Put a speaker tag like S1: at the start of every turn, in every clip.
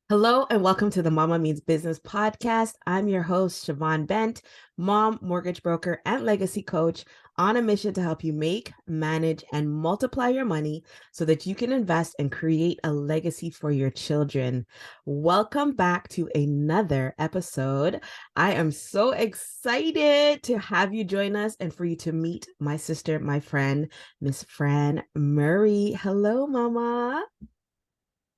S1: Hello and welcome to the Mama Means Business podcast. I'm your host, Siobhan Bent, mom, mortgage broker, and legacy coach on a mission to help you make, manage, and multiply your money so that you can invest and create a legacy for your children. Welcome back to another episode. I am so excited to have you join us and for you to meet my sister, my friend, Miss Fran Murray. Hello, Mama.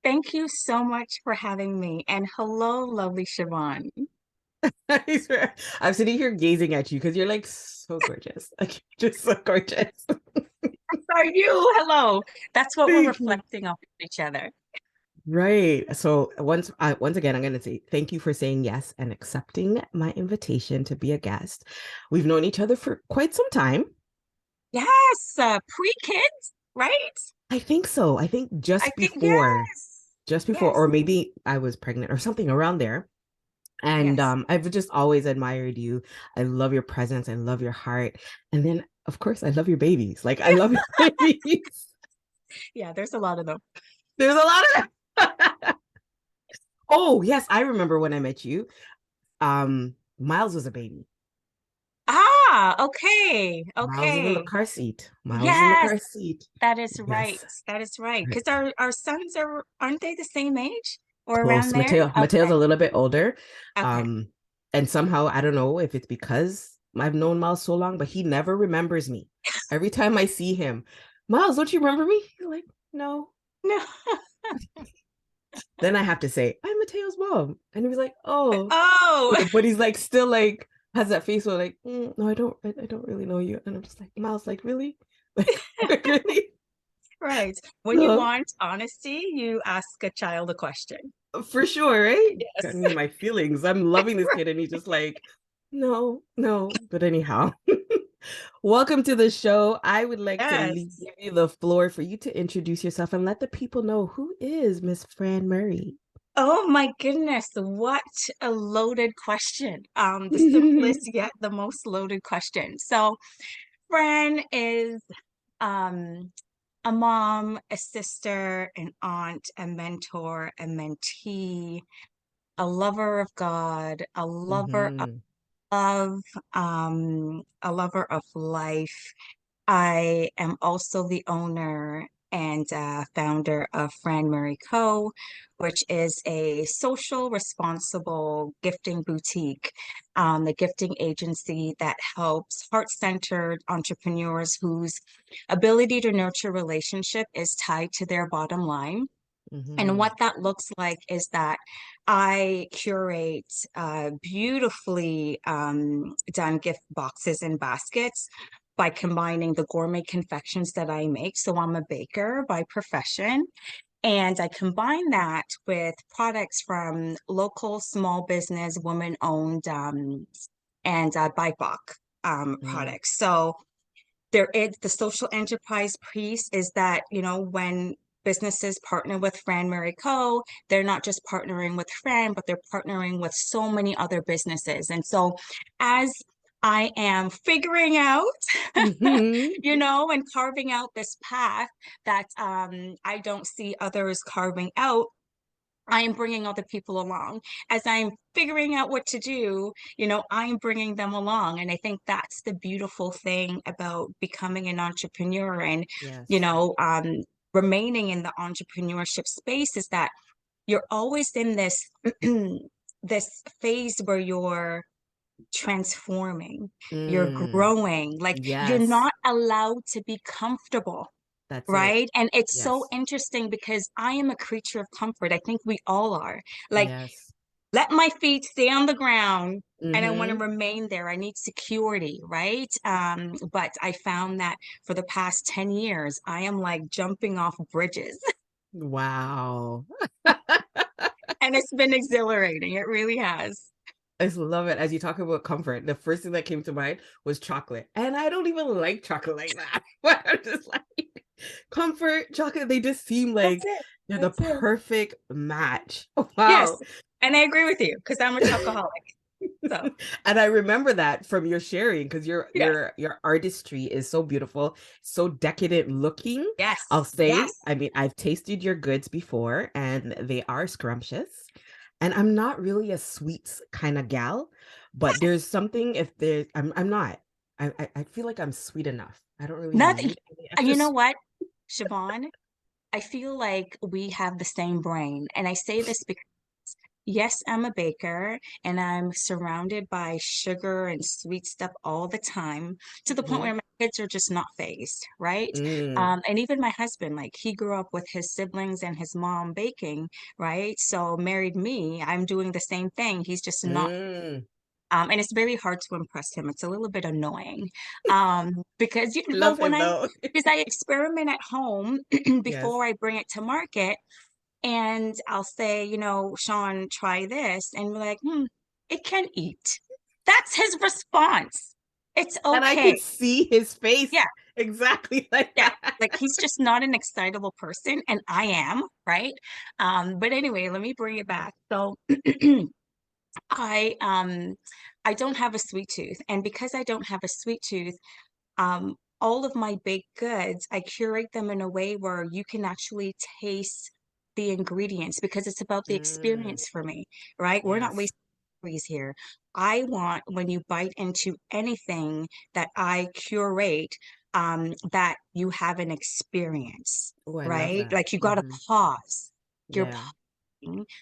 S2: Thank you so much for having me. And hello, lovely Siobhan.
S1: I'm sitting here gazing at you because you're like so gorgeous. Like you're just so gorgeous.
S2: Are you? Hello. That's what we're reflecting off each other.
S1: Right. So once again, I'm going to say thank you for saying yes and accepting my invitation to be a guest. We've known each other for quite some time.
S2: Yes, pre-kids, right?
S1: I think so. I think just before,
S2: yes.
S1: or maybe I was pregnant or something around there. And
S2: Yes.
S1: I've just always admired you. I love your presence. I love your heart. And then, of course, I love your babies. Like, I love your babies.
S2: Yeah, there's a lot of them.
S1: There's a lot of them. Oh, yes. I remember when I met you. Miles was a baby.
S2: Okay.
S1: Miles was in the
S2: Okay.
S1: car seat. Miles was in the
S2: Yes,
S1: car seat.
S2: that is right.
S1: Yes.
S2: That is right. Because our sons aren't they the same age or around
S1: Close.
S2: there?
S1: Mateo's a
S2: Okay.
S1: little bit older.
S2: Okay.
S1: And somehow, I don't know if it's because I've known Miles so long, but he never remembers me. Every time I see him, Miles, don't you remember me? You're like, no.
S2: No.
S1: Then I have to say, I'm Mateo's mom. And he's like, oh.
S2: Oh.
S1: But he's like, still like, has that face where like, no, I don't really know you. And I'm just like, Miles, like, really? Like, really?
S2: Right. When you want honesty, you ask a child a question.
S1: For sure, right?
S2: Yes.
S1: Got me my feelings. I'm loving this kid. And he's just like, no. But anyhow, welcome to the show. I would like to give you the floor for you to introduce yourself and let the people know who is Miss Fran Murray.
S2: Oh my goodness, what a loaded question. The simplest yet the most loaded question. So Fran is a mom, a sister, an aunt, a mentor, a mentee, a lover of God, a lover of love, a lover of life. I am also the owner and founder of Fran Murray Co, which is a social responsible gifting boutique, a gifting agency that helps heart-centered entrepreneurs whose ability to nurture relationship is tied to their bottom line. And what that looks like is that I curate beautifully done gift boxes and baskets by combining the gourmet confections that I make. So I'm a baker by profession. And I combine that with products from local small business, women-owned and BIPOC products. So there is the social enterprise piece is that, when businesses partner with Fran Murray Co, they're not just partnering with Fran, but they're partnering with so many other businesses. And so as I am figuring out, and carving out this path that I don't see others carving out, I am bringing other people along. As I'm figuring out what to do, I'm bringing them along. And I think that's the beautiful thing about becoming an entrepreneur and,
S1: Yes.
S2: Remaining in the entrepreneurship space is that you're always in this, this phase where you're transforming, you're growing, like you're not allowed to be comfortable.
S1: That's
S2: right. And it's so
S1: Yes.
S2: interesting because I am a creature of comfort. I think we all are. Like,
S1: Yes.
S2: let my feet stay on the ground and I want to remain there. I need security, right? But I found that for the past 10 years, I am like jumping off bridges.
S1: Wow.
S2: And it's been exhilarating. It really has.
S1: I just love it. As you talk about comfort, the first thing that came to mind was chocolate. And I don't even like chocolate like that. But I'm just like, comfort, chocolate, they just seem like they're the perfect match. Wow.
S2: Yes. And I agree with you because I'm a chocoholic. So,
S1: And I remember that from your sharing because your
S2: yes,
S1: your artistry is so beautiful, so decadent looking. I'll
S2: yes,
S1: say,
S2: yes.
S1: I mean, I've tasted your goods before and they are scrumptious. And I'm not really a sweets kind of gal, but there's something if there I'm not. I feel like I'm sweet enough. I don't really
S2: Nothing.
S1: need any
S2: And
S1: extra
S2: you know
S1: sweet.
S2: what, Siobhan? I feel like we have the same brain. And I say this because, yes, I'm a baker and I'm surrounded by sugar and sweet stuff all the time to the point
S1: Mhm.
S2: where my kids are just not phased, right?
S1: Mm,
S2: And even my husband, like he grew up with his siblings and his mom baking, right? So married me, I'm doing the same thing. He's just not.
S1: mm.
S2: And it's very hard to impress him. It's a little bit annoying. Because well,
S1: Love
S2: when
S1: him
S2: I
S1: though.
S2: because I experiment at home
S1: Yes.
S2: before I bring it to market, and I'll say, Sean, try this, and we're like, it can eat. That's his response. It's
S1: And I
S2: okay.
S1: could see his face
S2: Yeah,
S1: exactly like
S2: yeah.
S1: that.
S2: Like he's just not an excitable person, and I am, right? But anyway, let me bring it back. So I um I don't have a sweet tooth, and because I don't have a sweet tooth, all of my baked goods, I curate them in a way where you can actually taste the ingredients because it's about the
S1: Mm,
S2: experience for me, right? We're not
S1: yes.
S2: wasting calories here. I want when you bite into anything that I curate, that you have an experience,
S1: Oh, I love
S2: right?
S1: that.
S2: Like you got to
S1: Mhm.
S2: pause. You're
S1: Yeah.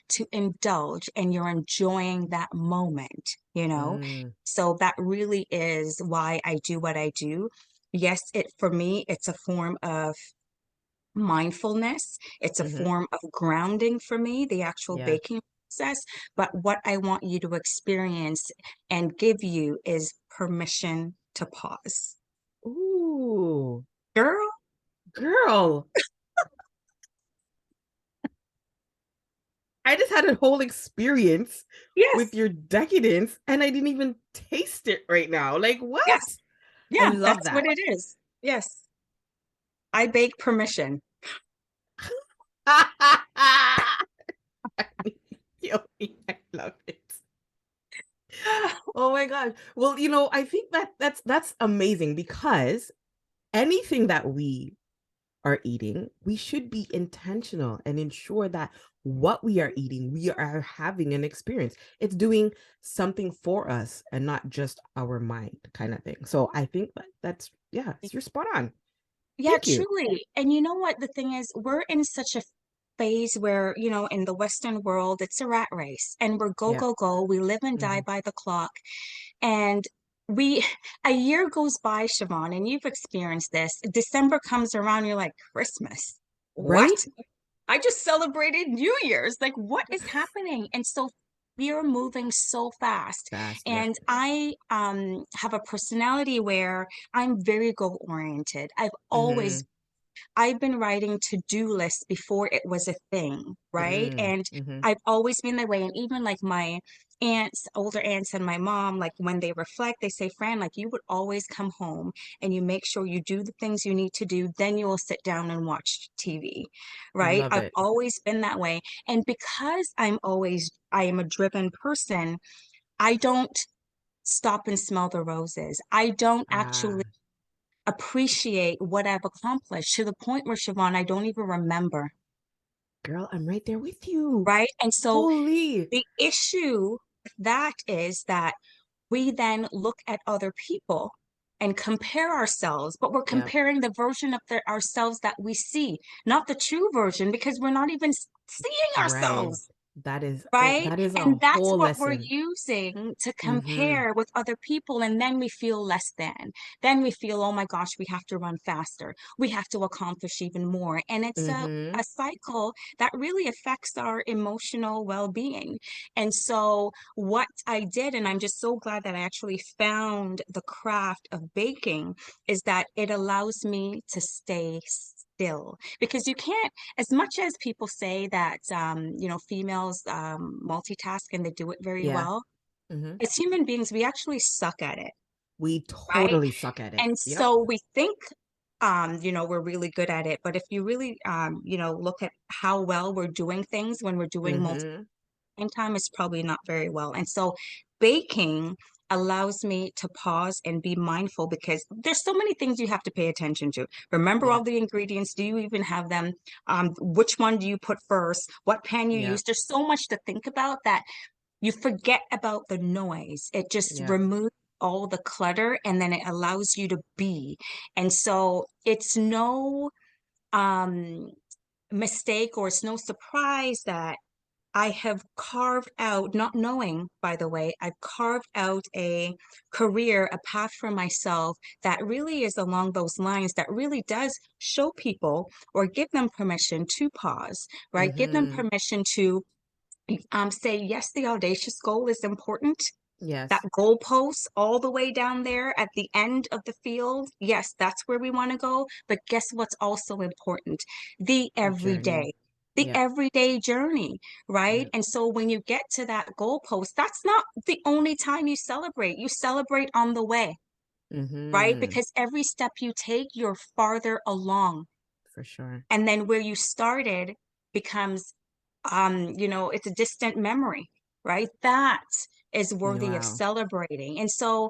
S2: to indulge and you're enjoying that moment, you know?
S1: Mm,
S2: So that really is why I do what I do. Yes, it for me, it's a form of mindfulness. It's a
S1: mhm.
S2: form of grounding for me, the actual
S1: Yeah.
S2: baking process. But what I want you to experience and give you is permission to pause.
S1: Ooh,
S2: Girl,
S1: girl, I just had a whole experience with
S2: yes,
S1: your decadence and I didn't even taste it right now. Like,
S2: yes,
S1: what? I
S2: yeah,
S1: love
S2: that's what
S1: that.
S2: it is. Yes, I bake permission.
S1: Kill me. I love it. Oh my god. Well, I think that's amazing because anything that we are eating, we should be intentional and ensure that what we are eating, we are having an experience. It's doing something for us and not just our mind kind of thing. So I think that's yeah, you're spot on.
S2: Yeah,
S1: Thank you.
S2: truly. And you know what? The thing is, we're in such a phase where, in the Western world, it's a rat race and we're go,
S1: Yeah.
S2: go, go. We live and die
S1: Hmm.
S2: by the clock. And we, a year goes by, Siobhan, and you've experienced this. December comes around, you're like, Christmas. What?
S1: Right?
S2: I just celebrated New Year's. Like, what is happening? And so we are moving so fast.
S1: Fast. Yeah.
S2: And I have a personality where I'm very goal oriented.
S1: Hmm.
S2: I've been writing to-do lists before it was a thing, right?
S1: Mm,
S2: And
S1: hmm.
S2: I've always been that way. And even like my aunts, older aunts and my mom, like when they reflect, they say, Fran, like you would always come home and you make sure you do the things you need to do, then you will sit down and watch TV, right?
S1: Love
S2: I've
S1: it.
S2: always been that way. And because I am a driven person, I don't stop and smell the roses. I don't actually
S1: Ah,
S2: appreciate what I've accomplished to the point where, Siobhan, I don't even remember,
S1: girl, I'm right there with you.
S2: right? And so
S1: Holy.
S2: the issue with that is that we then look at other people and compare ourselves, but we're
S1: Yeah.
S2: comparing the version of ourselves that we see, not the true version, because we're not even seeing
S1: Right.
S2: ourselves.
S1: That is
S2: Right?
S1: that is a
S2: And that's
S1: whole
S2: what we're
S1: lesson.
S2: using to
S1: Hmm.
S2: compare with other people. And then we feel less than. Then we feel, oh my gosh, we have to run faster. We have to accomplish even more. And it's a
S1: Hmm.
S2: cycle that really affects our emotional well-being. And so what I did, and I'm just so glad that I actually found the craft of baking, is that it allows me to stay still because you can't, as much as people say that females multitask and they do it very
S1: Yeah.
S2: well,
S1: Hmm.
S2: as human beings we actually suck at it,
S1: We
S2: right?
S1: totally suck at it.
S2: And
S1: Yep.
S2: so we think we're really good at it, but if you really look at how well we're doing things when we're doing multi,
S1: Hmm.
S2: same time, it's probably not very well. And so baking allows me to pause and be mindful because there's so many things you have to pay attention to. Remember
S1: Yeah.
S2: all the ingredients. Do you even have them? Which one do you put first? What pan you
S1: Yeah.
S2: use? There's so much to think about that you forget about the noise. It just
S1: Yeah.
S2: removes all the clutter and then it allows you to be. And so it's no um mistake or it's no surprise that I have carved out, not knowing, by the way, I've carved out a career, a path for myself that really is along those lines, that really does show people or give them permission to pause, right? Give them
S1: Mm-hmm.
S2: permission to say, yes, the audacious goal is important. That
S1: Yes,
S2: goalpost all the way down there at the end of the field, yes, that's where we want to go. But guess what's also important? The
S1: the journey.
S2: everyday, the
S1: Yep.
S2: everyday journey, right?
S1: Yep.
S2: And so when you get to that goalpost, that's not the only time you celebrate. You celebrate on the way, right?
S1: Mm-hmm.
S2: Because every step you take, you're farther along.
S1: For sure.
S2: And then where you started becomes it's a distant memory, right? That is worthy of
S1: Wow.
S2: celebrating. And so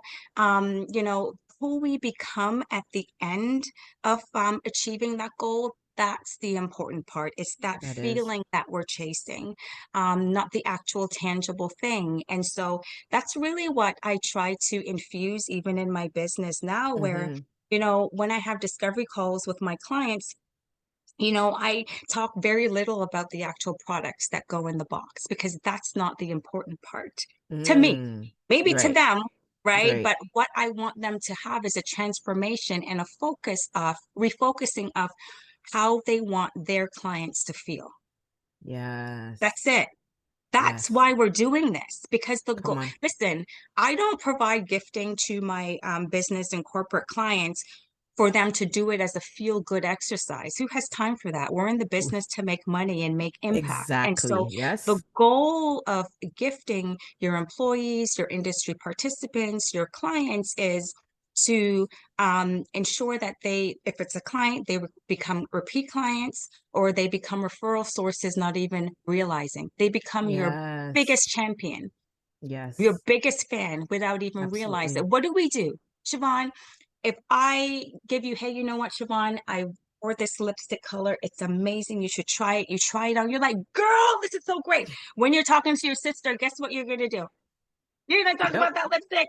S2: who we become at the end of achieving that goal, that's the important part. It's that
S1: That is.
S2: feeling that we're chasing, not the actual tangible thing. And so that's really what I try to infuse even in my business now, where
S1: Mm-hmm.
S2: when I have discovery calls with my clients, I talk very little about the actual products that go in the box because that's not the important part to me.
S1: Mm.
S2: Maybe to
S1: Right.
S2: them, right?
S1: Right.
S2: But what I want them to have is a transformation and a focus of refocusing of how they want their clients to feel. That's
S1: Yes.
S2: it. That's
S1: Yes.
S2: why we're doing this because the
S1: Come
S2: goal,
S1: on.
S2: listen, I don't provide gifting to my business and corporate clients for them to do it as a feel good exercise. Who has time for that? We're in the business to make money and make impact. And so
S1: Exactly.
S2: the
S1: Yes.
S2: goal of gifting your employees, your industry participants, your clients is to ensure that if it's a client, they become repeat clients or they become referral sources, not even realizing. They become your
S1: Yes.
S2: biggest champion, your
S1: Yes.
S2: biggest fan without even realizing.
S1: Absolutely.
S2: What do we do, Siobhan? If I give you, hey, you know what, Siobhan, I wore this lipstick color. It's amazing. You should try it. You try it on. You're like, girl, this is so great. When you're talking to your sister, guess what you're going to do? You're going to talk
S1: Yep.
S2: about that lipstick,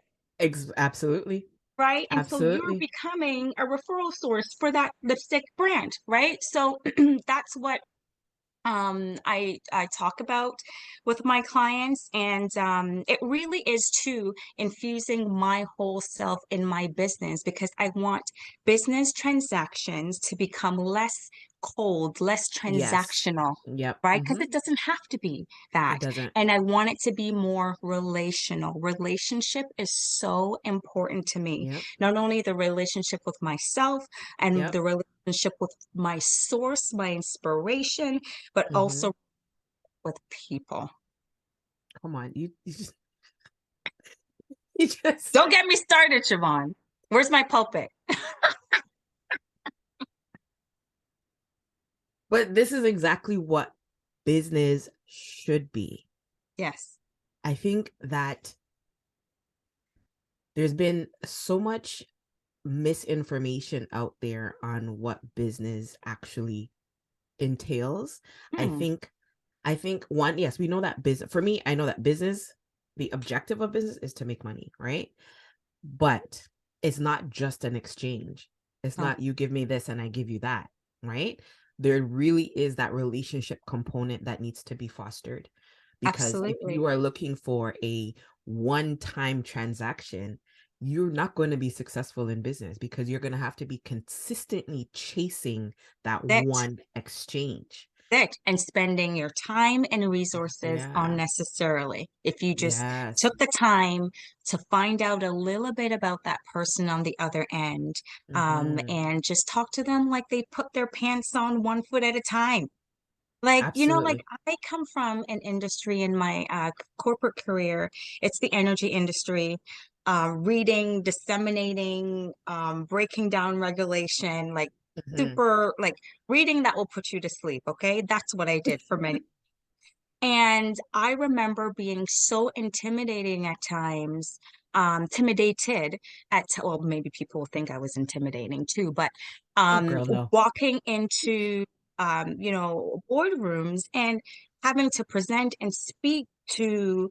S1: Absolutely.
S2: right? And so you're
S1: Absolutely.
S2: becoming a referral source for that lipstick brand, right? So that's what I talk about with my clients, and it really is too infusing my whole self in my business because I want business transactions to become less cold, less
S1: Yes.
S2: transactional,
S1: Yep.
S2: right? Because
S1: Mm-hmm.
S2: it doesn't have to be
S1: It
S2: that.
S1: doesn't.
S2: And I want it to be more relational. Relationship is so important to me.
S1: Yep.
S2: Not only the relationship with myself and
S1: Yep.
S2: the relationship with my source, my inspiration, but
S1: Mm-hmm.
S2: also with people.
S1: Come on. You just
S2: Don't get me started, Siobhan. Where's my pulpit?
S1: but this is exactly what business should be.
S2: Yes.
S1: I think that there's been so much misinformation out there on what business actually entails. I
S2: Hmm.
S1: think I think one, yes, we know that business for me, I know that business, the objective of business is to make money, right? But it's not just an exchange. It's
S2: Oh,
S1: not you give me this and I give you that, right? There really is that relationship component that needs to be fostered. Because if
S2: absolutely.
S1: you are looking for a one-time transaction, you're not going to be successful in business because you're going to have to be consistently chasing that
S2: That
S1: one exchange.
S2: and spending your time and resources
S1: Yeah.
S2: unnecessarily. If you just
S1: Yes.
S2: took the time to find out a little bit about that person on the other end,
S1: Mm-hmm.
S2: and just talk to them like they put their pants on one foot at a time. Like, like
S1: Absolutely.
S2: I come from an industry in my corporate career. It's the energy industry, reading, disseminating, breaking down regulation, like
S1: Mm-hmm.
S2: super, like reading that will put you to sleep. Okay. That's what I did for many. And I remember being so intimidating at times, intimidated well, maybe people will think I was intimidating too, but
S1: Oh, girl, no.
S2: walking into, boardrooms and having to present and speak to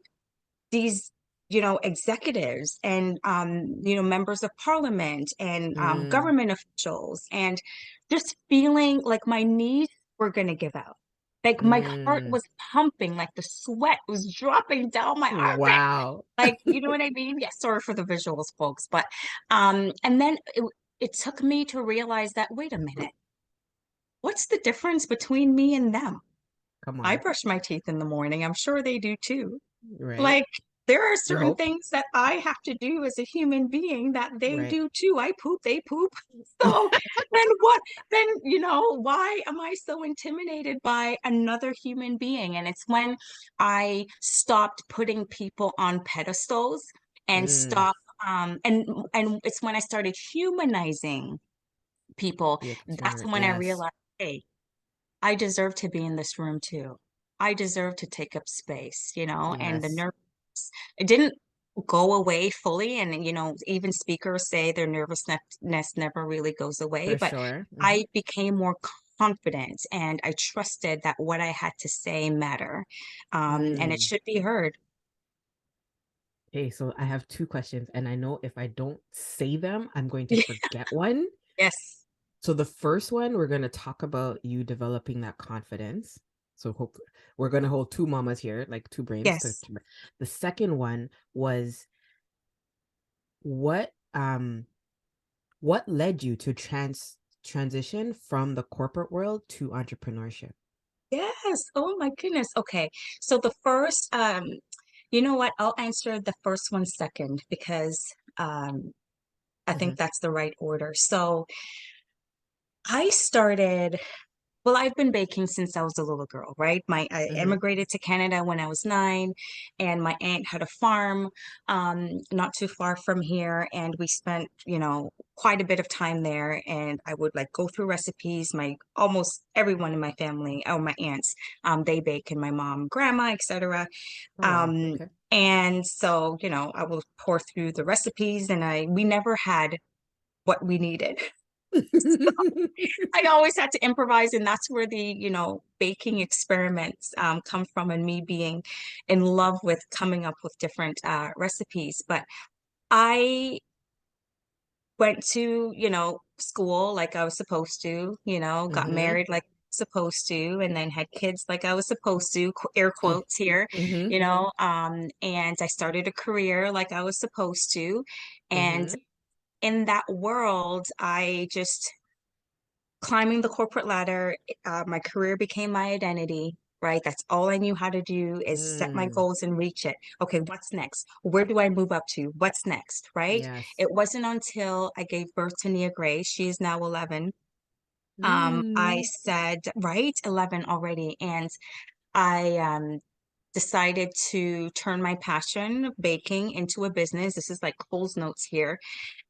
S2: these, executives and, members of parliament and
S1: Mm,
S2: government officials, and just feeling like my knees were going to give out. Like my heart
S1: mm.
S2: was pumping, like the sweat was dropping down my armpit.
S1: Wow.
S2: Like, you know what I mean? Yeah, sorry for the visuals, folks. But, and then it took me to realize that, wait a minute, what's the difference between me and them?
S1: Come
S2: I
S1: on.
S2: brush my teeth in the morning. I'm sure they do too.
S1: Right.
S2: Like, there are
S1: You
S2: certain
S1: hope.
S2: things that I have to do as a human being that they
S1: Right.
S2: do too. I poop, they poop. So then what? Then, why am I so intimidated by another human being? And it's when I stopped putting people on pedestals and
S1: Mm,
S2: stop and it's when I started humanizing people.
S1: the
S2: That's
S1: external.
S2: when I
S1: Yes,
S2: realized, hey, I deserve to be in this room too. I deserve to take up space, and the
S1: yes,
S2: nerves, it didn't go away fully. And, even speakers say their nervousness never really goes away,
S1: for
S2: but
S1: sure.
S2: I became more confident and I trusted that what I had to say matter. And it
S1: Mm.
S2: should be heard.
S1: Okay, so I have two questions, and I know if I don't say them, I'm going to forget one.
S2: Yes.
S1: So the first one, we're going to talk about you developing that confidence. So hope we're going to hold two mamas here, like two brains.
S2: Yes.
S1: The second one was what what led you to transition from the corporate world to entrepreneurship?
S2: Yes. Oh my goodness. Okay. So the first, you know what? I'll answer the first one second because I
S1: Hmm.
S2: think that's the right order. So I started, well, I've been baking since I was a little girl, right? I
S1: Hmm.
S2: immigrated to Canada when I was 9, and my aunt had a farm not too far from here, and we spent, quite a bit of time there. And I would like go through recipes. My almost everyone in my family, oh, my aunts, they bake, and my mom, grandma, etc.
S1: Oh wow.
S2: Um,
S1: Okay.
S2: and so, I will pour through the recipes, and we never had what we needed. I always had to improvise, and that's where the, baking experiments come from, and me being in love with coming up with different recipes. But I went to, school like I was supposed to, got
S1: Hmm.
S2: married like I was supposed to, and then had kids like I was supposed to, air quotes here,
S1: Hmm.
S2: and I started a career like I was supposed to. And
S1: Hmm.
S2: in that world, I just climbing the corporate ladder, my career became my identity, right? That's all I knew how to do is set my
S1: Mm.
S2: goals and reach it. Okay, what's next? Where do I move up to? What's next, right?
S1: Yes.
S2: It wasn't until I gave birth to Nia Gray, she is now 11. I
S1: Mm.
S2: said, right, 11 already. And I decided to turn my passion of baking into a business. This is like Cole's notes here.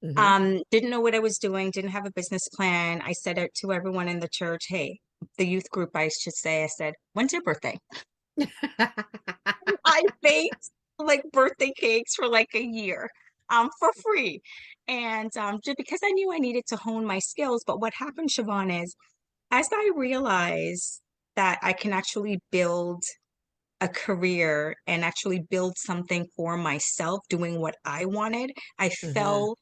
S1: Hmm.
S2: Didn't know what I was doing, didn't have a business plan. I said it to everyone in the church, hey, the youth group, I should say, I said, when's your birthday? I baked like birthday cakes for like a year for free. And just because I knew I needed to hone my skills. But what happened, Siobhan, is as I realized that I can actually build a career and actually build something for myself doing what I wanted, I
S1: Hmm.
S2: fell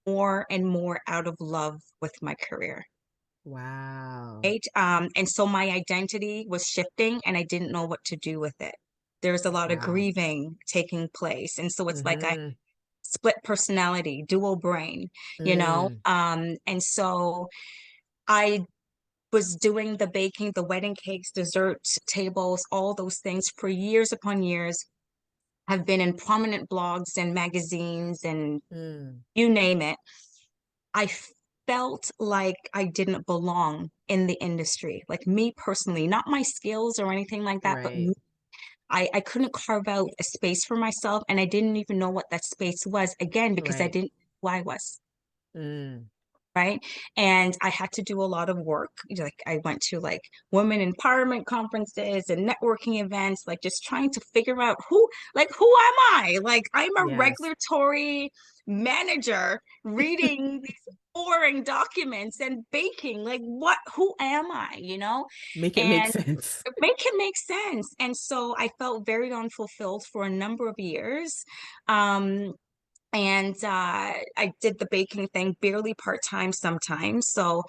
S2: more and more out of love with my career.
S1: Wow.
S2: Right? And so my identity was shifting and I didn't know what to do with it. There's a lot of
S1: Wow.
S2: grieving taking place. And so it's like I
S1: Hmm.
S2: split personality, dual brain,
S1: Mm.
S2: and so I was doing the baking, the wedding cakes, dessert tables, all those things for years upon years. Have been in prominent blogs and magazines and
S1: Mm.
S2: you name it. I felt like I didn't belong in the industry, like me personally, not my skills or anything like that, but
S1: Right.
S2: I couldn't carve out a space for myself. And I didn't even know what that space was, again, because I
S1: Right.
S2: didn't know who I was.
S1: Mm.
S2: right? And I had to do a lot of work. Like I went to like women empowerment conferences and networking events, like just trying to figure out who am I? Like I'm a
S1: Yes.
S2: regulatory manager reading these boring documents and baking. Like who am I, you know?
S1: Make it make
S2: And
S1: sense.
S2: make it make sense. And so I felt very unfulfilled for a number of years. Um, and I did the baking thing barely part-time sometimes. So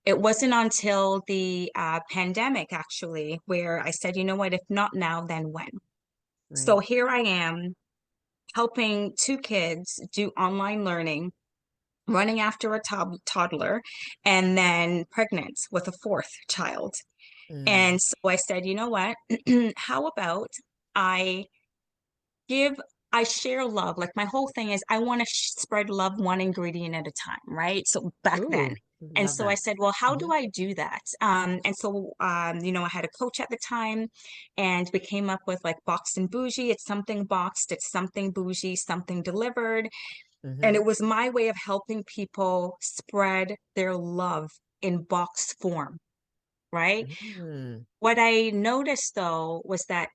S2: it wasn't until the pandemic actually where I said, you know what, if not now, then when? So
S1: Right.
S2: here I am helping two kids do online learning, running after a toddler, and then pregnant with a fourth child.
S1: Mm.
S2: And so I said, you know what, how about I give I share love. Like my whole thing is I want to spread love one ingredient at a time, right? So back then.
S1: Ooh,
S2: And
S1: love
S2: so I
S1: that.
S2: said, well, how
S1: Hmm.
S2: do I do that? And so, you know, I had a coach at the time and we came up with like boxed and bougie. It's something boxed, it's something bougie, something delivered. And
S1: Hmm.
S2: it was my way of helping people spread their love in box form, right?
S1: Mm.
S2: What I noticed though was that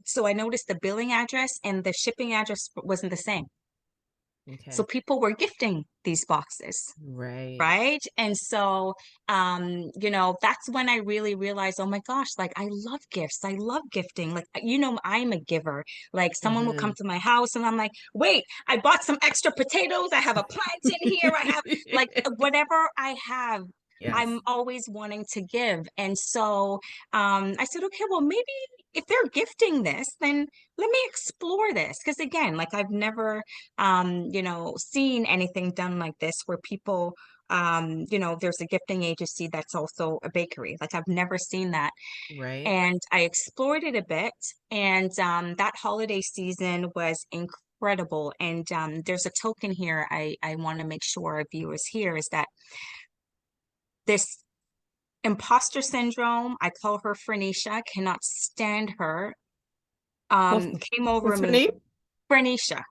S2: so I noticed the billing address and the shipping address wasn't the same. So
S1: Okay.
S2: people were gifting these boxes,
S1: Right.
S2: right? And so, you know, that's when I really realized, oh my gosh, like I love gifts. I love gifting. Like, you know, I'm a giver. Like someone will come
S1: Hmm.
S2: to my house and I'm like, wait, I bought some extra potatoes. I have a plant in here. I have like whatever I have.
S1: Yes.
S2: I'm always wanting to give. And so I said, okay, well, maybe if they're gifting this, then let me explore this. Because again, like I've never, you know, seen anything done like this where people you know, there's a gifting agency that's also a bakery. Like I've never seen that.
S1: Right.
S2: And I explored it a bit. And that holiday season was incredible. And there's a token here I want to make sure our viewers hear is that this imposter syndrome, I call her Frenisha, cannot stand her,
S1: What's
S2: came over
S1: what's her
S2: me.
S1: name?
S2: Frenisha.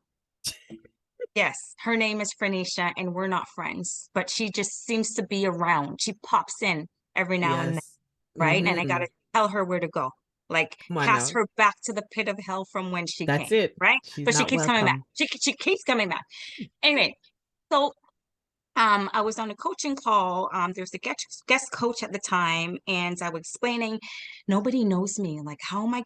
S2: Yes, her name is Frenisha, and we're not friends, but she just seems to be around. She pops in every now and then,
S1: Yes.
S2: right? And I
S1: Hmm.
S2: gotta tell her where to go, like
S1: Come on
S2: cast
S1: now.
S2: her back to the pit of hell from when she
S1: That's
S2: came,
S1: it.
S2: right?
S1: She's
S2: But she
S1: not
S2: keeps coming back.
S1: welcome.
S2: She keeps coming back. Anyway, so I was on a coaching call. There's a guest coach at the time, and I was explaining, nobody knows me. Like, how am I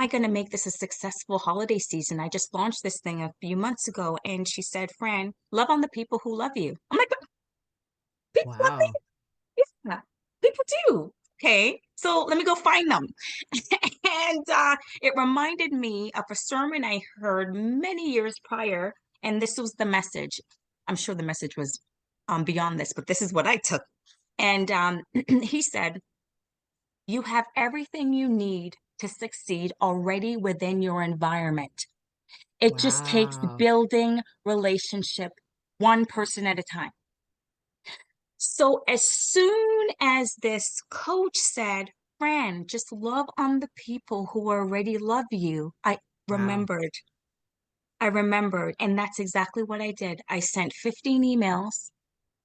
S2: gonna make this a successful holiday season? I just launched this thing a few months ago. And she said, Fran, love on the people who love you. I'm like, but people love
S1: Wow.
S2: me? Yeah, people do. Okay, so let me go find them. And it reminded me of a sermon I heard many years prior. And this was the message. I'm sure the message was beyond this, but this is what I took. And he said, you have everything you need to succeed already within your environment. It just takes
S1: Wow.
S2: building relationship one person at a time. So as soon as this coach said, Fran, just love on the people who already love you,
S1: Wow.
S2: remembered. I remembered. And that's exactly what I did. I sent 15 emails,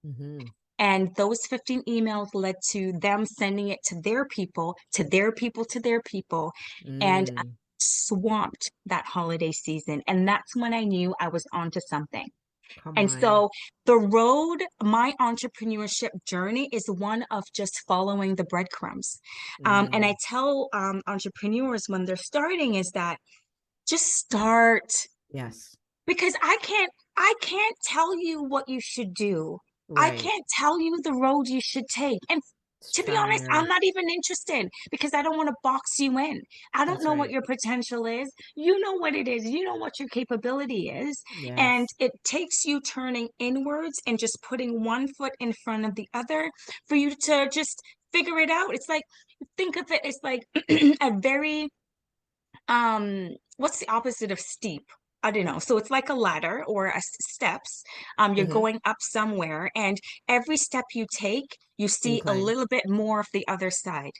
S1: Hmm.
S2: and those 15 emails led to them sending it to their people, to their people, to their people. And I
S1: Mm.
S2: swamped that holiday season. And that's when I knew I was onto something.
S1: Come
S2: And
S1: on.
S2: so my entrepreneurship journey is one of just following the breadcrumbs. And I
S1: Mm.
S2: tell entrepreneurs when they're starting is that just start,
S1: Yes.
S2: because I can't tell you what you should do. I
S1: Right.
S2: can't tell you the road you should take. And
S1: It's
S2: to be
S1: trial and
S2: honest, I'm
S1: error.
S2: not even interested because I don't want to box you in. I don't
S1: That's
S2: know what
S1: right.
S2: your potential is. You know what it is. You know what your capability is. And
S1: Yes.
S2: it takes you turning inwards and just putting one foot in front of the other for you to just figure it out. It's like, think of it as like a very what's the opposite of steep? I don't know. So it's like a ladder or steps. You're
S1: Hmm.
S2: going up somewhere, and every step you take, you see a
S1: Incline.
S2: little bit more of the other side,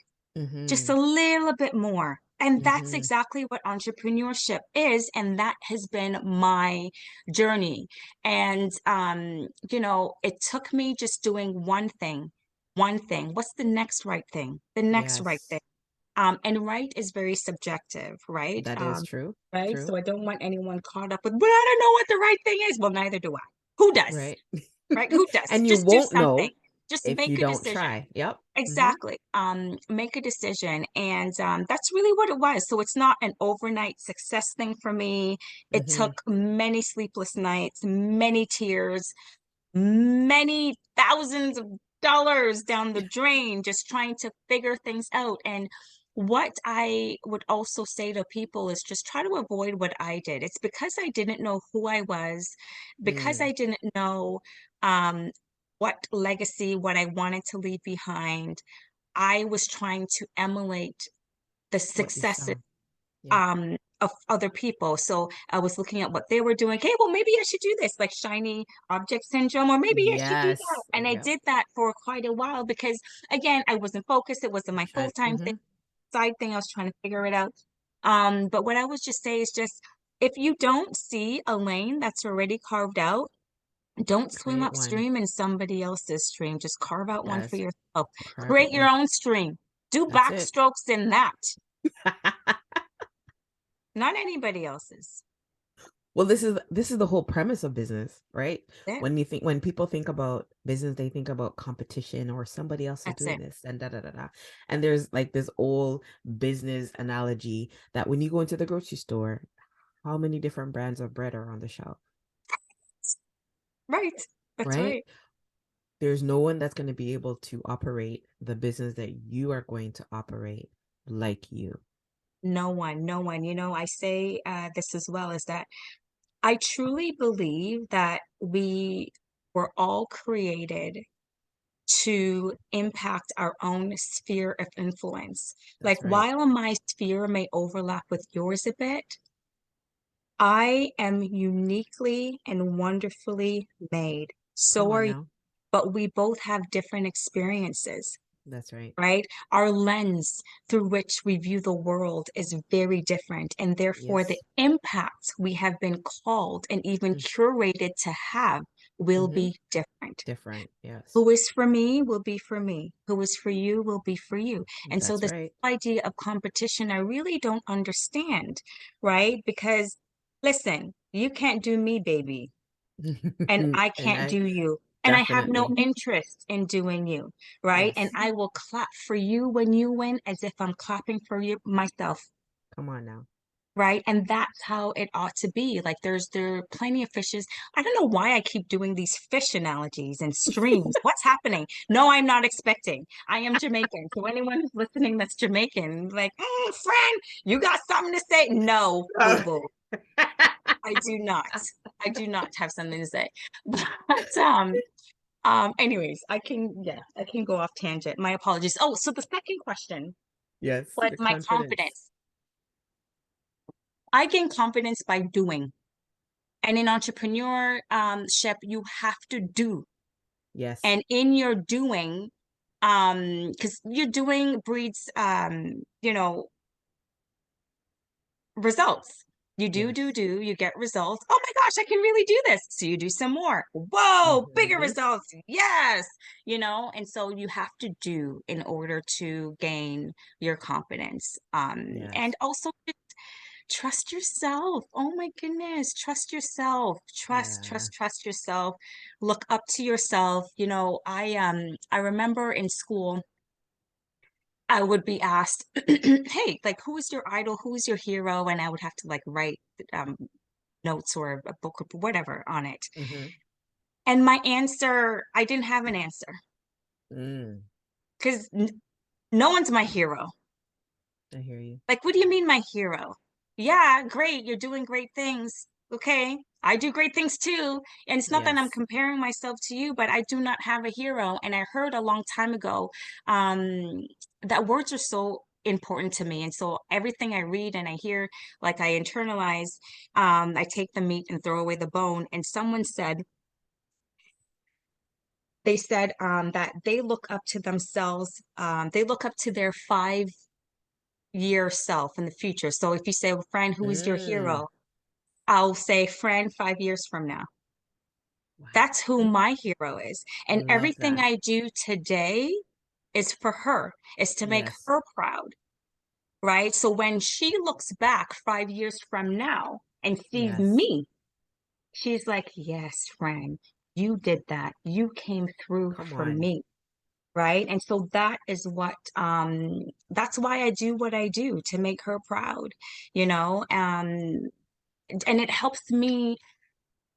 S2: just a
S1: Hmm.
S2: little bit more. And that's
S1: Mm-hmm.
S2: exactly what entrepreneurship is. And that has been my journey. And, it took me just doing one thing, one thing. What's the next right thing? The next right thing.
S1: Yes,
S2: And right is very subjective, right?
S1: that is true.
S2: Right.
S1: True.
S2: So I don't want anyone caught up with, but I don't know what the right thing is. Well, neither do I. Who does?
S1: Right.
S2: Right? Who does?
S1: And you
S2: Just do
S1: won't
S2: something.
S1: know
S2: Just
S1: if you
S2: make a
S1: don't
S2: decision.
S1: try. Yep. Mm-hmm.
S2: Exactly. Make a decision. And that's really what it was. So it's not an overnight success thing for me. It
S1: Mm-hmm.
S2: took many sleepless nights, many tears, many thousands of dollars down the drain just trying to figure things out. And what I would also say to people is just try to avoid what I did. It's because I didn't know who I was, because
S1: Mm.
S2: I didn't know um, what legacy, what I wanted to leave behind. I was trying to emulate the
S1: What you
S2: successes
S1: saw. Yep.
S2: of other people. So I was looking at what they were doing. Hey, well, maybe I should do this, like shiny object syndrome, or maybe I should do that.
S1: Yes.
S2: And I
S1: Yep.
S2: did that for quite a while because, again, I wasn't focused. It wasn't my full-time thing,
S1: Mm-hmm.
S2: side thing. I was trying to figure it out. But what I would just say is just if you don't see a lane that's already carved out, don't swim
S1: Create one.
S2: upstream in somebody else's stream. Just carve out one for
S1: Yes.
S2: yourself.
S1: Carve
S2: Create
S1: out
S2: your
S1: one.
S2: own stream. Do
S1: That's it.
S2: backstrokes in that, not anybody else's.
S1: Well, this is the whole premise of business, right?
S2: That's it.
S1: When people think about business, they think about competition or somebody else is
S2: That's
S1: doing
S2: it.
S1: this and da da da da. And there's like this old business analogy that when you go into the grocery store, how many different brands of bread are on the shelf,
S2: Right. That's
S1: right?
S2: right.
S1: There's no one that's going to be able to operate the business that you are going to operate like you.
S2: No one, no one. I say this as well is that I truly believe that we were all created to impact our own sphere of influence. Like
S1: That's right.
S2: while my sphere may overlap with yours a bit, I am uniquely and wonderfully made.
S1: Come
S2: So
S1: on
S2: are you,
S1: now.
S2: but we both have different experiences.
S1: That's right.
S2: Right? Our lens through which we view the world is very different. And therefore, the
S1: Yes.
S2: impact we have been called and even curated to have will
S1: Mm-hmm.
S2: be different.
S1: Different. Yes.
S2: Who is for me will be for me. Who is for you will be for you. And so,
S1: That's
S2: this
S1: right.
S2: idea of competition, I really don't understand, right? Because listen, you can't do me, baby, and I
S1: And
S2: can't
S1: I
S2: do you. And I have no
S1: definitely.
S2: interest in doing you, right? And
S1: Yes.
S2: I will clap for you when you win as if I'm clapping for you myself,
S1: Come on now.
S2: right? And that's how it ought to be. Like there are plenty of fishes. I don't know why I keep doing these fish analogies and streams. What's happening? No, I'm not expecting. I am Jamaican. So anyone who's listening that's Jamaican, like, Fran, you got something to say? No, boo boo. I do not. I do not have something to say. But anyways, I can go off tangent. My apologies. Oh, so the second question
S1: Yes,
S2: was
S1: the
S2: my
S1: confidence.
S2: confidence. I gain confidence by doing. And in entrepreneurship, you have to do.
S1: Yes.
S2: And in your doing, because your doing breeds results. You
S1: Yes.
S2: you get results. Oh my gosh, I can really do this. So you do some more. Whoa, bigger
S1: Mm-hmm.
S2: results. Yes. And so you have to do in order to gain your confidence.
S1: Yes.
S2: And also just trust yourself. Oh my goodness, trust yourself.
S1: Yeah.
S2: Trust yourself. Look up to yourself. I remember in school I would be asked, hey, like, who is your idol? Who is your hero? And I would have to like write um, notes or a book or whatever on it.
S1: Mm-hmm.
S2: And my answer, I didn't have an answer
S1: Mm,
S2: because no one's my hero.
S1: I hear you.
S2: Like, what do you mean, my hero? Yeah, great. You're doing great things. Okay. I do great things too. And it's not that I'm
S1: Yes.
S2: comparing myself to you, but I do not have a hero. And I heard a long time ago um, that words are so important to me. And so everything I read and I hear, like I internalize, I take the meat and throw away the bone. And someone said, they said that they look up to themselves, they look up to their five year self in the future. So if you say, well, Fran, who is your
S1: Mm,
S2: hero? I'll say Fran 5 years from now.
S1: wow.
S2: That's who my hero is. And
S1: Love
S2: everything
S1: that.
S2: I do today is for her, is to make
S1: Yes.
S2: her proud, right? So when she looks back 5 years from now and sees
S1: Yes.
S2: me, she's like, yes, Fran, you did that. You came through
S1: Come
S2: for
S1: on.
S2: me. Right. And so that is what that's why I do what I do, to make her proud, you know. And it helps me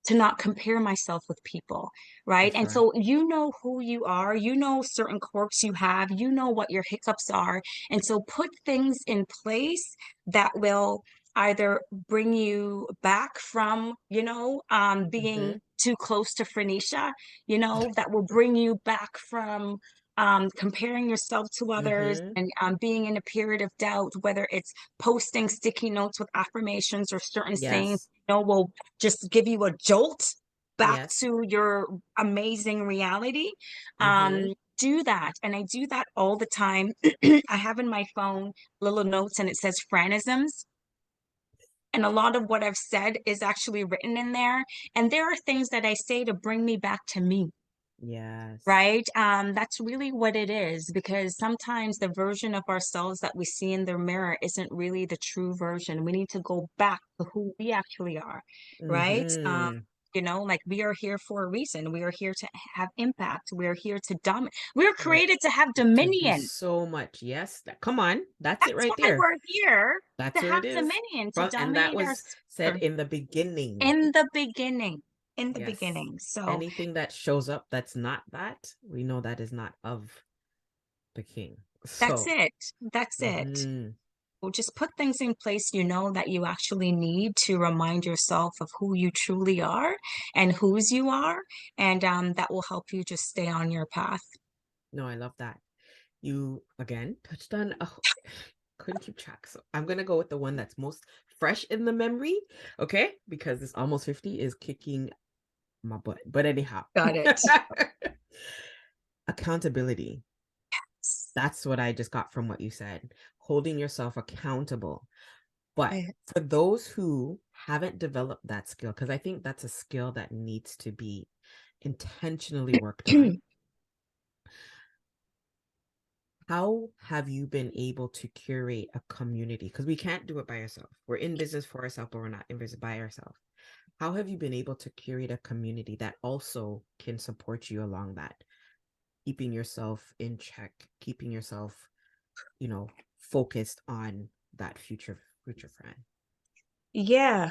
S2: to not compare myself with people,
S1: For
S2: right? And
S1: sure.
S2: so you know who you are, you know certain quirks you have, you know what your hiccups are. And so put things in place that will either bring you back from, being
S1: Mm-hmm.
S2: too close to Phoenicia, that will bring you back from comparing yourself to others
S1: Mm-hmm.
S2: and being in a period of doubt, whether it's posting sticky notes with affirmations or certain sayings,
S1: Yes.
S2: will just give you a jolt back
S1: Yes.
S2: to your amazing reality.
S1: Mm-hmm.
S2: Do that. And I do that all the time. I have in my phone little notes and it says Franisms. And a lot of what I've said is actually written in there. And there are things that I say to bring me back to me.
S1: Yes.
S2: Right. That's really what it is, because sometimes the version of ourselves that we see in the mirror isn't really the true version. We need to go back to who we actually are. Right.
S1: Mm-hmm.
S2: Like we are here for a reason. We are here to have impact. We are here to dominate. We're
S1: We're
S2: created to have
S1: to do
S2: dominion.
S1: so much. Yes. Come on. That's it
S2: That's
S1: right
S2: why
S1: there.
S2: we're here, to
S1: That's what
S2: have
S1: it is.
S2: dominion, to
S1: From and that
S2: dominate our
S1: was said
S2: sphere
S1: in the beginning.
S2: in the beginning. In the
S1: Yes.
S2: beginning. So
S1: Anything that shows up that's not that, we know that is not of the king.
S2: that's
S1: So,
S2: it. That's it.
S1: mhm.
S2: Well, just put things in place that you actually need to remind yourself of who you truly are and whose you are, and that will help you just stay on your path.
S1: No, I love that. You again touched on couldn't keep track. So I'm gonna go with the one that's most fresh in the memory, okay? Because this almost 50 is kicking my butt. But anyhow,
S2: Got it.
S1: accountability. That's what I just got from what you said. Holding yourself accountable. But for those who haven't developed that skill, because I think that's a skill that needs to be intentionally worked on, how have you been able to curate a community? Because we can't do it by ourselves. We're in business for ourselves, but we're not in business by ourselves. How have you been able to curate a community that also can support you along that, keeping yourself in check, keeping yourself, focused on that future friend?
S2: Yeah,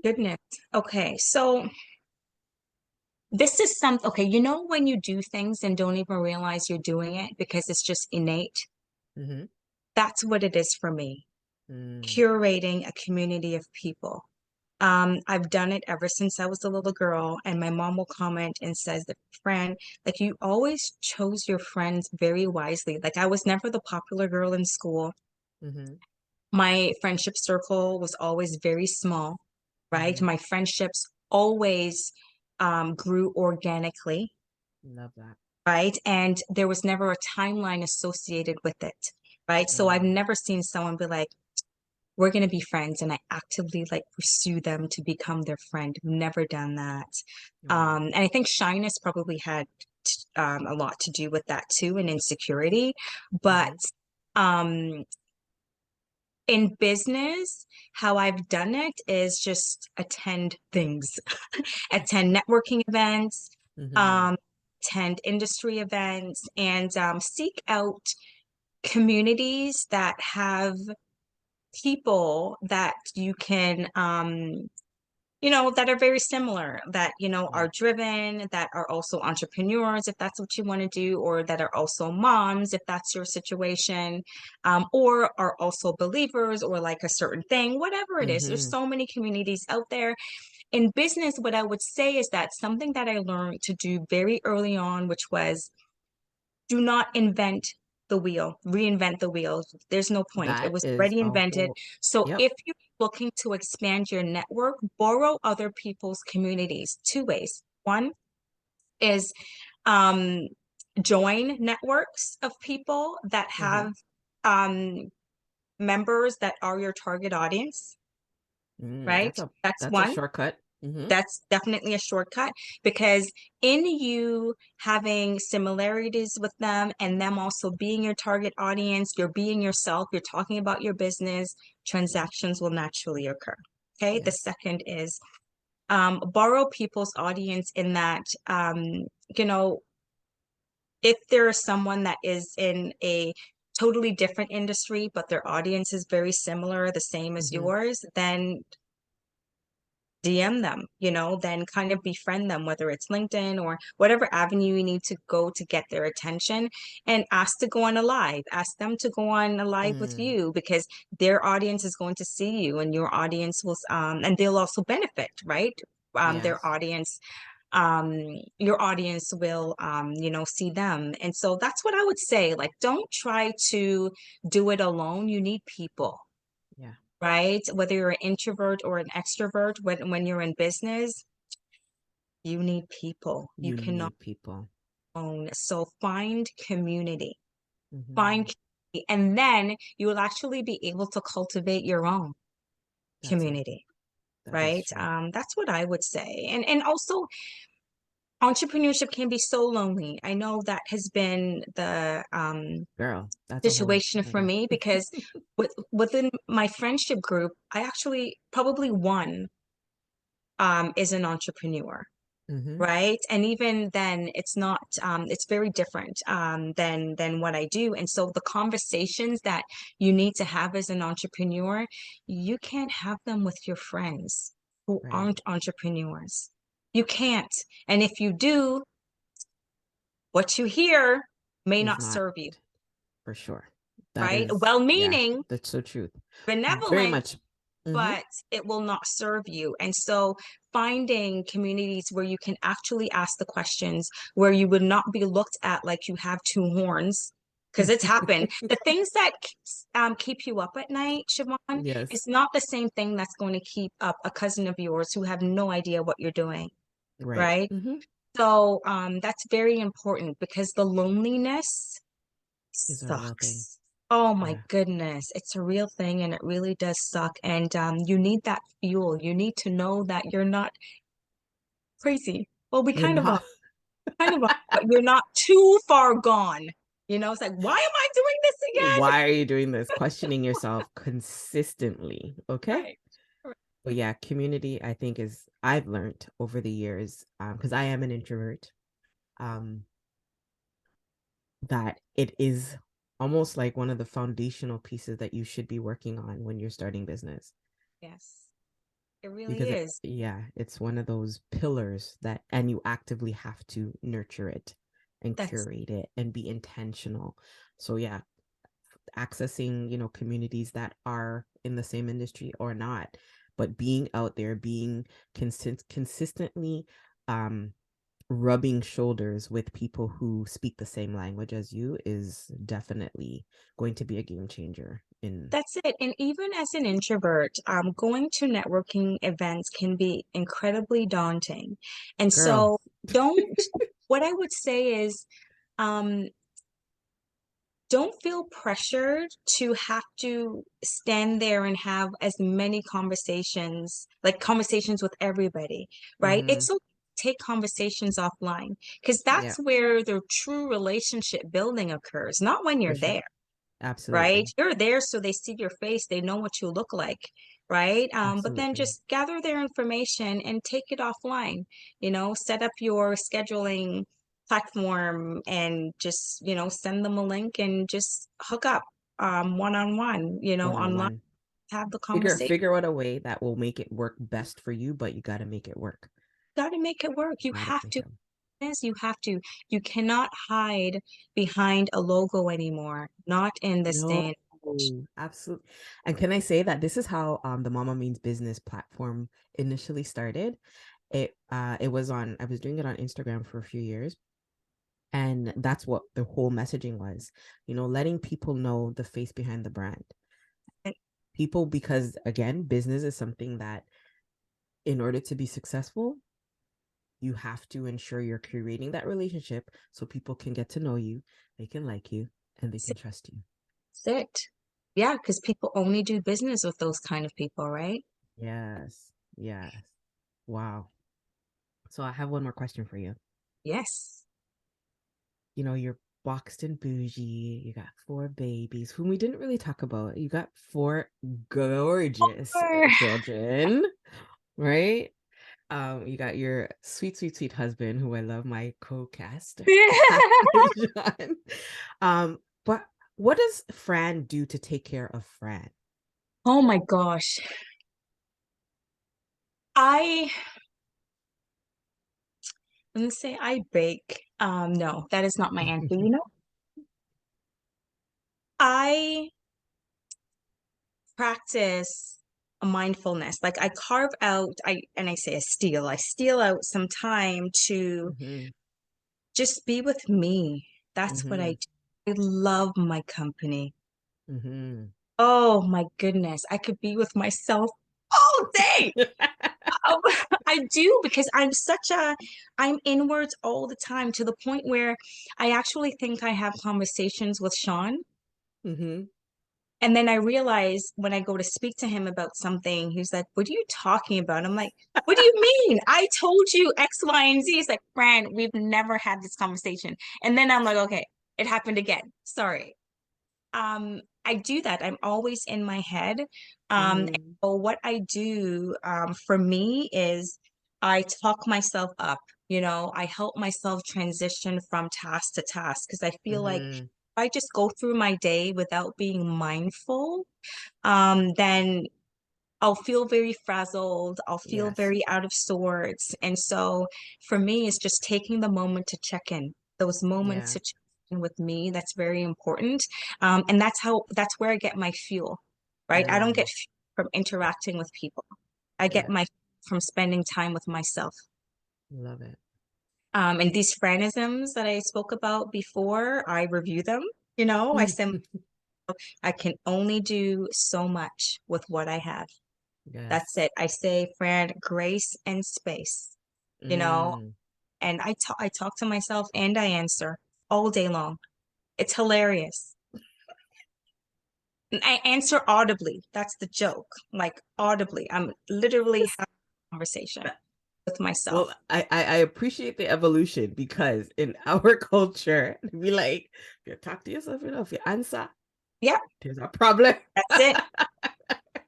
S2: goodness. Okay, so this is okay, when you do things and don't even realize you're doing it because it's just innate,
S1: Mm-hmm.
S2: that's what it is for me.
S1: Mm,
S2: Curating a community of people. I've done it ever since I was a little girl, and my mom will comment and says that, Fran, like you always chose your friends very wisely. Like I was never the popular girl in school.
S1: mm-hmm.
S2: My friendship circle was always very small, right?
S1: Mm-hmm.
S2: My friendships always grew organically,
S1: Love that.
S2: right? And there was never a timeline associated with it, right? So I've
S1: Mm.
S2: never seen someone be like, we're going to be friends, and I actively like pursue them to become their friend. Never done that.
S1: Oh.
S2: And I think shyness probably had a lot to do with that too, and insecurity. But
S1: Mm-hmm.
S2: um, in business, how I've done it is just attend things, attend networking events,
S1: Mm-hmm.
S2: um, attend industry events, and seek out communities that have people that you can that are very similar, that
S1: Yeah.
S2: are driven, that are also entrepreneurs if that's what you want to do, or that are also moms if that's your situation, or are also believers or like a certain thing, whatever it is. There's
S1: Mm-hmm.
S2: so many communities out there. In business, what I would say is that something that I learned to do very early on, which was, do not reinvent the wheel. There's no point. It
S1: That
S2: was
S1: is
S2: already
S1: a
S2: invented.
S1: whole,
S2: So
S1: yep.
S2: if you're looking to expand your network, borrow other people's communities two ways. One is um, join networks of people that
S1: Mm-hmm.
S2: have um, members that are your target audience, right?
S1: That's a
S2: That's
S1: that's a
S2: one.
S1: shortcut. Hmm.
S2: That's definitely a shortcut because in you having similarities with them and them also being your target audience, you're being yourself, you're talking about your business, transactions will naturally occur. Okay. The
S1: Yes.
S2: second is borrow people's audience in that, you know, if there is someone that is in a totally different industry, but their audience is very similar, the same as
S1: Hmm.
S2: yours, then DM them, then kind of befriend them, whether it's LinkedIn or whatever avenue you need to go to get their attention, and ask to go on a live. Ask them to go on a live with
S1: Mm,
S2: you because their audience is going to see you and your audience will, and they'll also benefit, right? Their
S1: yes.
S2: audience, your audience will, see them. And so that's what I would say. Like, don't try to do it alone. You need people,
S1: Yeah.
S2: right? Whether you're an introvert or an extrovert, when you're in business, you need people. You
S1: You
S2: cannot
S1: need people.
S2: own. So find community. Find
S1: Hmm.
S2: community, and then you will actually be able to cultivate your own
S1: That's it.
S2: community,
S1: That is
S2: right?
S1: true.
S2: That's what I would say. And also entrepreneurship can be so lonely. I know that has been the
S1: Girl, that's a whole
S2: situation for
S1: other.
S2: me because within my friendship group, I actually probably one is an entrepreneur,
S1: Hmm.
S2: right? And even then, it's not, it's very different than what I do. And so the conversations that you need to have as an entrepreneur, you can't have them with your friends who
S1: Right.
S2: aren't entrepreneurs. You can't. And if you do, what you hear may
S1: Is
S2: not
S1: not
S2: serve you,
S1: for sure. That
S2: right?
S1: is, yeah,
S2: Well-meaning,
S1: that's so truth. Very
S2: benevolent,
S1: much. Hmm.
S2: but it will not serve you. And so finding communities where you can actually ask the questions, where you would not be looked at like you have two horns, because it's happened. The things that keep you up at night, Siobhan,
S1: Yes.
S2: is not the same thing that's going to keep up a cousin of yours who have no idea what you're doing,
S1: Right.
S2: right?
S1: Hmm.
S2: So that's very important because the loneliness
S1: Is a real thing.
S2: sucks. Oh my
S1: Yeah.
S2: goodness, it's a real thing and it really does suck. And you need that fuel. You need to know that you're not crazy. Well, we
S1: You're
S2: kind of are,
S1: not.
S2: but you're not too far gone. It's like, why am I doing this again?
S1: Why are you doing this? Questioning yourself consistently. Okay.
S2: Right. Right.
S1: But yeah, community, I think is, I've learned over the years, because I am an introvert, um, that it is almost like one of the foundational pieces that you should be working on when you're starting business.
S2: Yes, it really
S1: Because
S2: is.
S1: yeah, it's one of those pillars that, and you actively have to nurture it and
S2: That's
S1: curate it and be intentional. So yeah, accessing, communities that are in the same industry or not, but being out there, being consistently, um rubbing shoulders with people who speak the same language as you is definitely going to be a game changer in.
S2: That's it. And even as an introvert, going to networking events can be incredibly daunting. And
S1: Girl.
S2: so what I would say is, um, don't feel pressured to have to stand there and have as many conversations, like conversations with everybody, right?
S1: Hmm.
S2: It's okay to take conversations offline because that's
S1: Yeah,
S2: where the true relationship building occurs, not when
S1: for
S2: you're
S1: sure.
S2: there, right?
S1: Absolutely.
S2: You're there so they see your face, they know what you look like, right? But then
S1: Absolutely.
S2: just gather their information and take it offline, set up your scheduling platform and just, send them a link and just hook up one-on-one,
S1: One on
S2: online,
S1: one.
S2: have the
S1: Figure
S2: conversation.
S1: figure out a way that will make it work best for you, but you got to make it work.
S2: Got to make it work. You
S1: Got to
S2: have
S1: make
S2: to.
S1: it.
S2: Yes, you have to. You cannot hide behind a logo anymore, not in this day
S1: No,
S2: and age.
S1: absolutely. And can I say that this is how the Mama Means Business platform initially started? It was on, I was doing it on Instagram for a few years, and that's what the whole messaging was, letting people know the face behind the brand. People, because again, business is something that, in order to be successful, you have to ensure you're creating that relationship so people can get to know you, they can like you, and they can trust you.
S2: That's it. Yeah, because people only do business with those kind of people, right?
S1: Yes. Yes. Wow. So I have one more question for you.
S2: Yes.
S1: You're boxed and bougie. You got four babies, whom we didn't really talk about. You got four gorgeous
S2: Or-
S1: children, right? You got your sweet, sweet, sweet husband, who I love, my co-cast, John. But what does Fran do to take care of Fran?
S2: Oh my gosh. I I'm gonna say I bake. No, that is not my answer. I practice a mindfulness. Like I carve out, I steal out some time to
S1: Hmm.
S2: just be with me. That's what I
S1: Hmm.
S2: do. I love my company.
S1: Hmm.
S2: Oh my goodness. I could be with myself all day. Um, I do because I'm inwards all the time to the point where I actually think I have conversations with Sean.
S1: Hmm.
S2: And then I realize when I go to speak to him about something, he's like, "What are you talking about?" I'm like, "What do you mean? I told you X, Y, and Z." He's like, "Fran, we've never had this conversation." And then I'm like, "Okay, it happened again. Sorry." I do that. I'm always in my head.
S1: Hmm.
S2: So what I do for me is I talk myself up. I help myself transition from task to task because I feel like if
S1: Hmm.
S2: I just go through my day without being mindful, then I'll feel very frazzled. I'll feel
S1: Yes.
S2: very out of sorts. And so for me, it's just taking the moment to check in, those moments
S1: Yeah.
S2: to check in with me. That's very important. And that's where I get my fuel, right? I don't get
S1: Mm.
S2: fuel from interacting with people. I get
S1: Yeah.
S2: my from spending time with myself.
S1: Love it.
S2: And these franisms that I spoke about before, I review them. I say I can only do so much with what I have. That's
S1: Yes.
S2: it. I say, Fran, grace and space, you know,
S1: Mm.
S2: and I talk to myself and I answer all day long. It's hilarious. And I answer audibly. That's the joke. Like audibly. I'm literally having a conversation with myself.
S1: Well, I appreciate the evolution because in our culture, we like, if you talk to yourself enough, you answer,
S2: Yeah,
S1: there's a problem.
S2: that's it.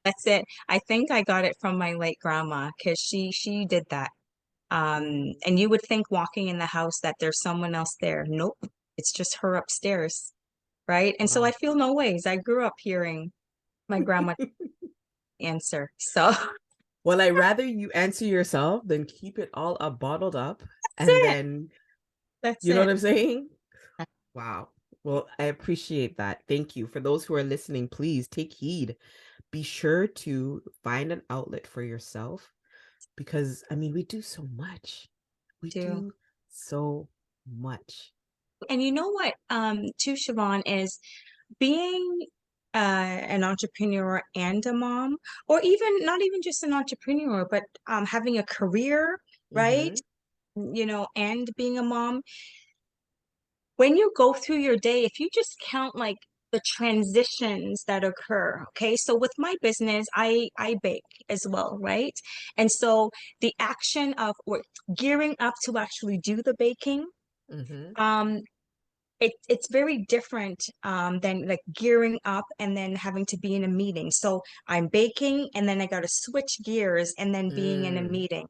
S2: That's it. I think I got it from my late grandma because she did that. And you would think walking in the house that there's someone else there. Nope, it's just her upstairs, right? And so I
S1: Wow.
S2: feel no ways. I grew up hearing my grandma answer. So that's
S1: Well, I rather you answer yourself than keep it all up bottled up. And
S2: it.
S1: then,
S2: That's
S1: you know what
S2: it.
S1: I'm saying? Wow. Well, I appreciate that. Thank you. For those who are listening, please take heed. Be sure to find an outlet for yourself because, I mean, we do so much. We
S2: Do.
S1: do so much.
S2: And you know what, too, Siobhan, is being an entrepreneur and a mom, or even not even just an entrepreneur, but having a career, right?
S1: Mm-hmm.
S2: And being a mom, when you go through your day, if you just count like the transitions that occur, okay? So with my business, I bake as well, right? And so the action of or gearing up to actually do the baking,
S1: Mm-hmm.
S2: um, it's very different than like gearing up and then having to be in a meeting. So I'm baking and then I got to switch gears and then being in a
S1: Mm.
S2: meeting,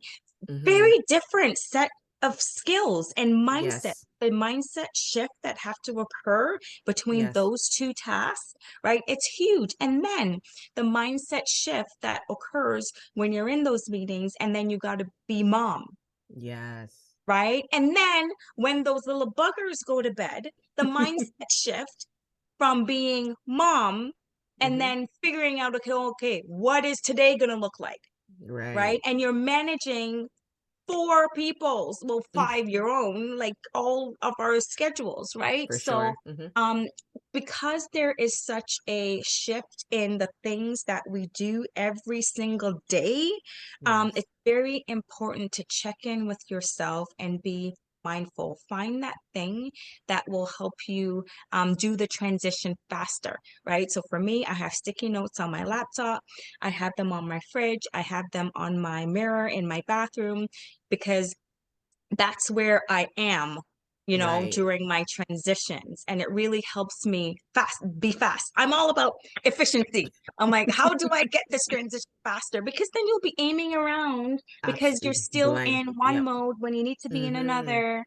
S1: Mm-hmm.
S2: very different set of skills and mindset.
S1: Yes.
S2: The mindset shift that have to occur between
S1: Yes.
S2: those two tasks, right? It's huge. And then the mindset shift that occurs when you're in those meetings and then you got to be mom,
S1: Yes.
S2: right? And then when those little buggers go to bed, the mindset shift from being mom and
S1: Mm-hmm.
S2: then figuring out, okay, what is today going to look like? Right.
S1: Right.
S2: And you're managing four people's, well, five your own, like all of our schedules, right?
S1: For
S2: So,
S1: sure. Mm-hmm.
S2: um, because there is such a shift in the things that we do every single day,
S1: Yes.
S2: it's very important to check in with yourself and be mindful. Find that thing that will help you do the transition faster, right? So for me, I have sticky notes on my laptop. I have them on my fridge. I have them on my mirror in my bathroom because that's where I am,
S1: Right.
S2: during my transitions. And it really helps me be fast. I'm all about efficiency. I'm like, how do I get this transition faster? Because then you'll be aiming around because you're
S1: Absolutely.
S2: still
S1: Blind.
S2: in one
S1: Yep.
S2: mode when you need to be in
S1: Mm-hmm.
S2: another.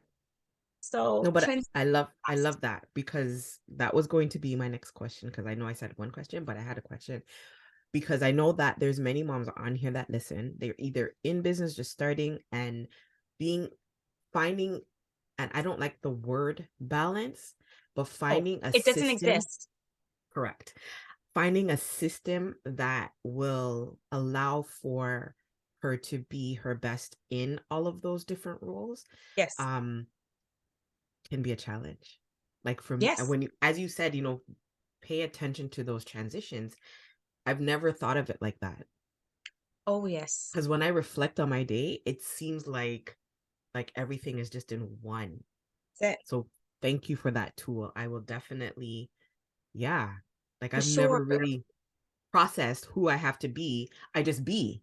S2: So
S1: No, but I love I
S2: fast.
S1: love that because that was going to be my next question because I know I said one question, but I had a question because I know that there's many moms on here that listen. They're either in business just starting and being finding, and I don't like the word balance, but
S2: Oh,
S1: finding a
S2: it doesn't
S1: system,
S2: exist.
S1: correct. Finding a system that will allow for her to be her best in all of those different roles.
S2: Yes.
S1: Um can be a challenge. Like for me,
S2: Yes.
S1: when you, as you said, pay attention to those transitions. I've never thought of it like that.
S2: Oh, yes.
S1: Because when I reflect on my day, it seems like everything is just in one.
S2: That's it.
S1: So thank you for that tool. I will definitely, yeah. Like
S2: For
S1: I've
S2: sure.
S1: never really processed who I have to be. I just be.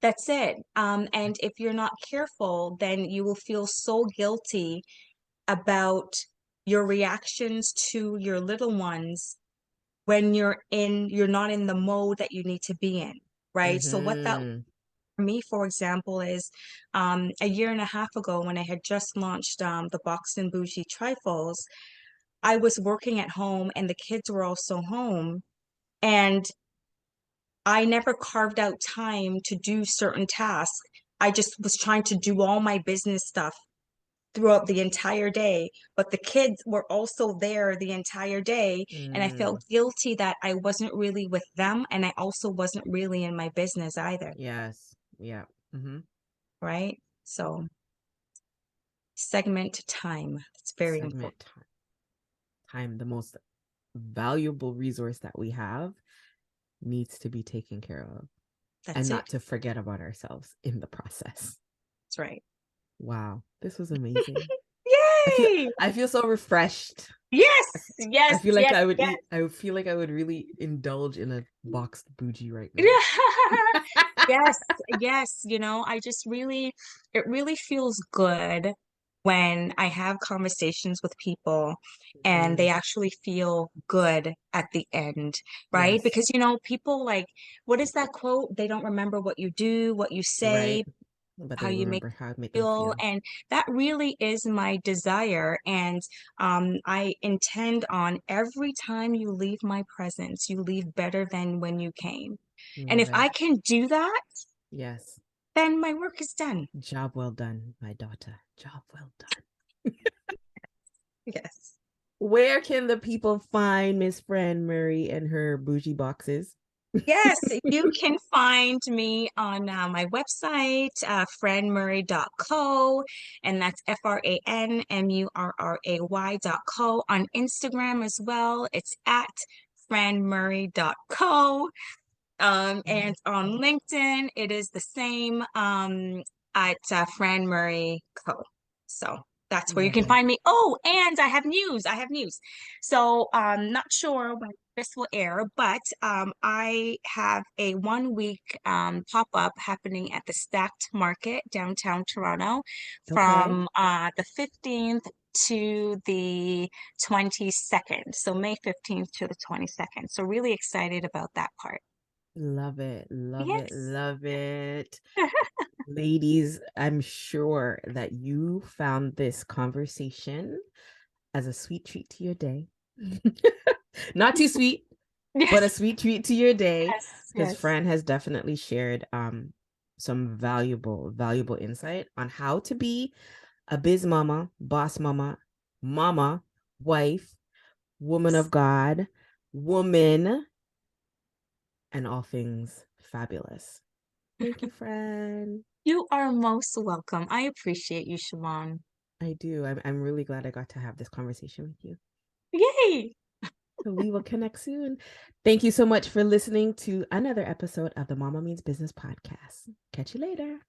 S2: That's it. And if you're not careful, then you will feel so guilty about your reactions to your little ones when you're not in the mode that you need to be in, right? So what that
S1: Mm-hmm.
S2: for me, for example, is a year and a half ago when I had just launched the Box and Bougie trifles, I was working at home and the kids were also home. And I never carved out time to do certain tasks. I just was trying to do all my business stuff throughout the entire day, but the kids were also there the entire day. And I
S1: Mm,
S2: felt guilty that I wasn't really with them. And I also wasn't really in my business either.
S1: yes. Yeah. Mm-hmm.
S2: Right. So segment time. It's very important.
S1: Segment time. Time, the most valuable resource that we have, needs to be taken care of and
S2: That's
S1: not
S2: it.
S1: to forget about ourselves in the process.
S2: That's right.
S1: Wow, this was amazing. I feel
S2: Yay!
S1: I feel so refreshed.
S2: Yes,
S1: I
S2: yes,
S1: feel like
S2: yes,
S1: I would
S2: yes.
S1: eat. I would feel like I would really indulge in a boxed bougie right now.
S2: Yes, yes, I just really, it really feels good when I have conversations with people and they
S1: Mm,
S2: actually feel good at the end, right?
S1: yes,
S2: Because, people like, what is that quote? They don't remember what you do, what you say,
S1: right. But
S2: how
S1: they
S2: you make
S1: remember how it made them
S2: feel.
S1: feel.
S2: And that really is my desire. And I intend on every time you leave my presence, you leave better than when you came. And if
S1: Love
S2: I
S1: it.
S2: can do that,
S1: Yes.
S2: then my work is done.
S1: Job well done, my daughter. Job well done.
S2: Yes.
S1: Where can the people find Miss Fran Murray and her bougie boxes?
S2: Yes, you can find me on my website, franmurray.co, and that's FRANMURRAY.co. On Instagram as well, it's at franmurray.co. And on LinkedIn, it is the same at Fran Murray Co. So that's where you
S1: Love
S2: can
S1: it.
S2: find me. Oh, and I have news. I have news. So not sure when this will air, but I have a 1 week pop-up happening at the Stacked Market downtown Toronto
S1: Okay.
S2: from the 15th to the 22nd. So May 15th to the 22nd. So really excited about that part.
S1: Love it. Love it.
S2: Yes.
S1: Love it. Ladies, I'm sure that you found this conversation as a sweet treat to your day. Not too sweet, but a
S2: Yes.
S1: sweet treat to your day
S2: Yes.
S1: because
S2: Yes.
S1: Fran has definitely shared some valuable insight on how to be a biz mama, boss mama, mama, wife, woman of God, woman, and all things fabulous. Thank you, Fran.
S2: You are most welcome. I appreciate you, Siobhan.
S1: I do. I'm really glad I got to have this conversation with you.
S2: Yay!
S1: So we will connect soon. Thank you so much for listening to another episode of the Mama Means Business podcast. Catch you later.